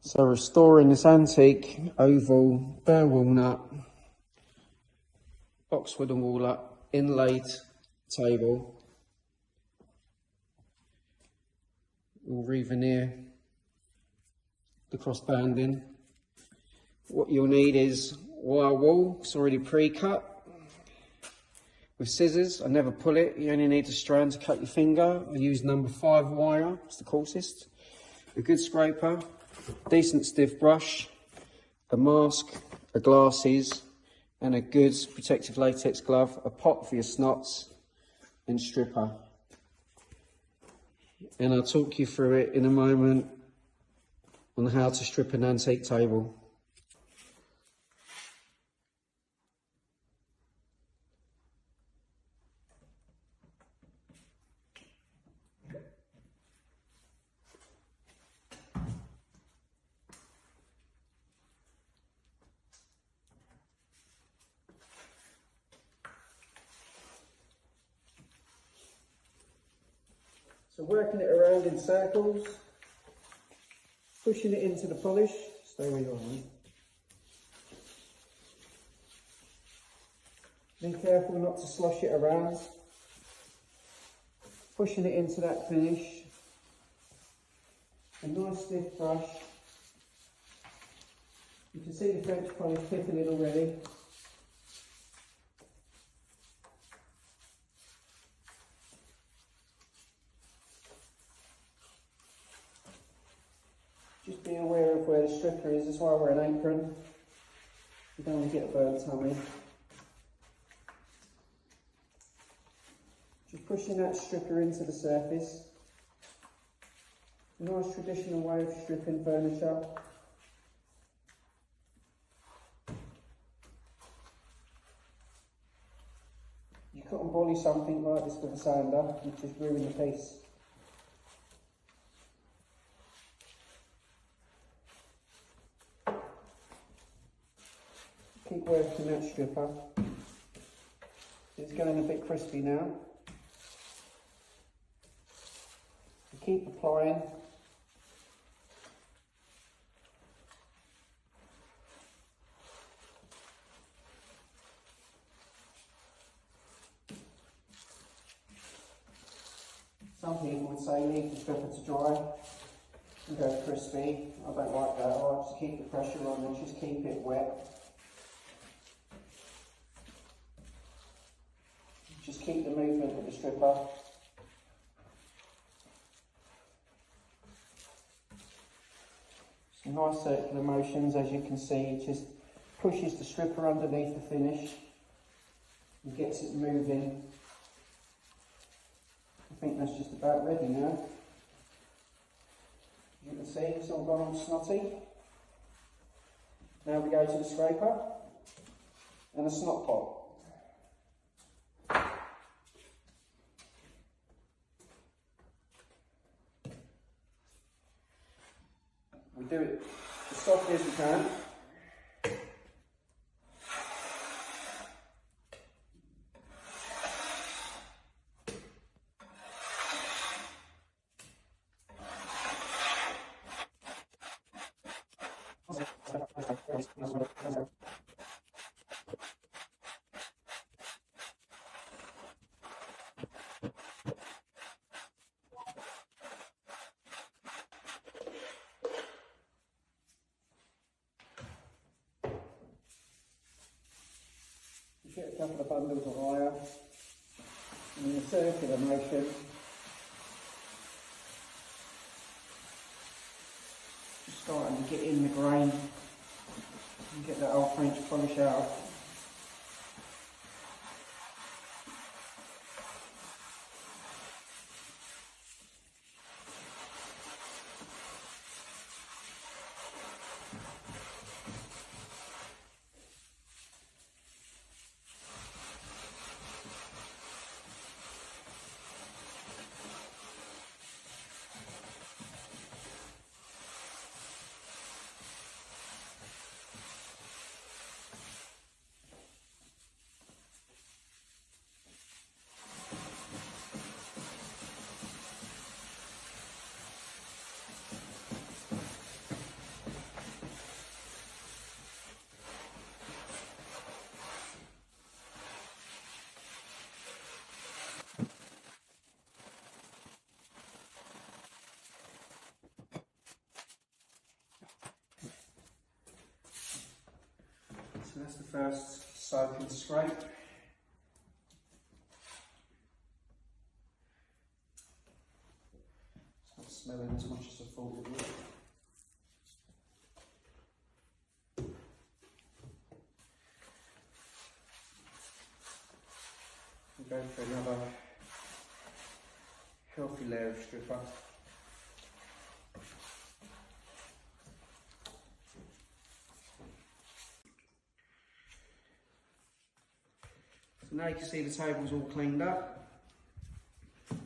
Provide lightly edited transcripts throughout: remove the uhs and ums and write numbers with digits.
So restoring this antique oval Bur Walnut boxwood and walnut inlaid table. We'll re-veneer the crossbanding. What you'll need is wire wool. It's already pre-cut with scissors. I never pull it. You only need a strand to cut your finger. I use number 5 wire. It's the coarsest. A good scraper, decent stiff brush, a mask, a glasses, and a good protective latex glove, a pot for your snots, and stripper. And I'll talk you through it in a moment on how to strip an antique table. So working it around in circles, pushing it into the polish. Stay where you are, man. Be careful not to slosh it around. Pushing it into that finish. A nice stiff brush. You can see the French polish pipping in already. Just be aware of where the stripper is. That's why I wear an apron. You don't want to get a burnt tummy. Just pushing that stripper into the surface. A nice traditional way of stripping furniture. You couldn't bully something like this with a sander, you'd just ruin the piece. Keep working that stripper. It's going a bit crispy now. Keep applying. Some people would say leave the stripper to dry and go crispy. I don't like that. I like to keep the pressure on and just keep it wet. Just keep the movement of the stripper. Some nice circular motions, as you can see. It just pushes the stripper underneath the finish and gets it moving. I think that's just about ready now. As you can see, it's all gone on snotty. Now we go to the scraper and a snot pot. We do it as softly as we can. Get a couple of bundles of wire and in a circular motion just starting to get in the grain and get that old French polish out. So that's the first soak and scrape. It's not smelling as much as I thought it would. We'll go for another healthy layer of stripper. So now you can see the table's all cleaned up. I'm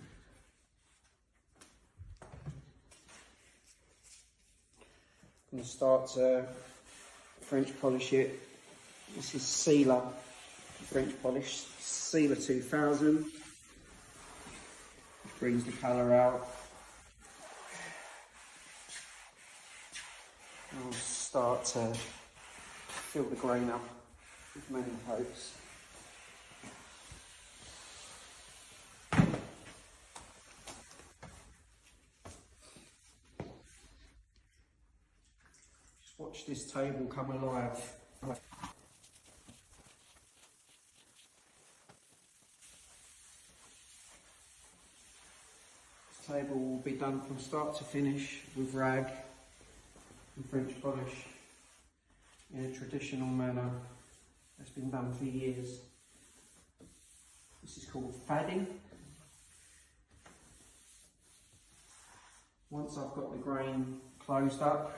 going to start to French polish it. This is Sealer French polish, Sealer 2000. Brings the colour out. I'll start to fill the grain up with many coats. Just watch this table come alive. Table will be done from start to finish with rag and French polish in a traditional manner that's been done for years. This is called fadding. Once I've got the grain closed up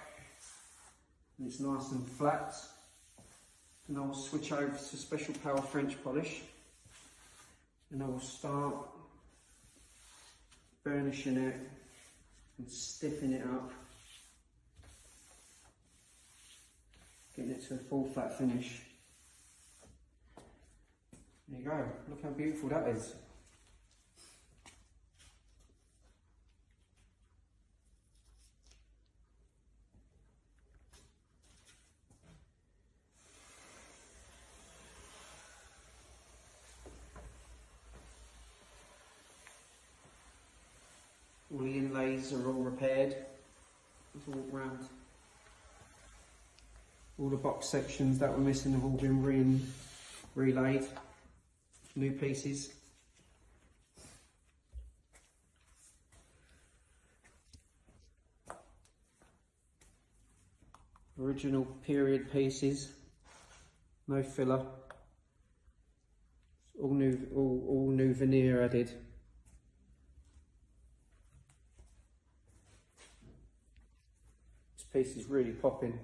and it's nice and flat, then I'll switch over to special power French polish and I will start burnishing it and stiffening it up, getting it to a full flat finish. There you go, look how beautiful that is. All the inlays are all repaired. Let's walk round. All the box sections that were missing have all been relaid. New pieces. Original period pieces. No filler. All new veneer added. Piece is really popping.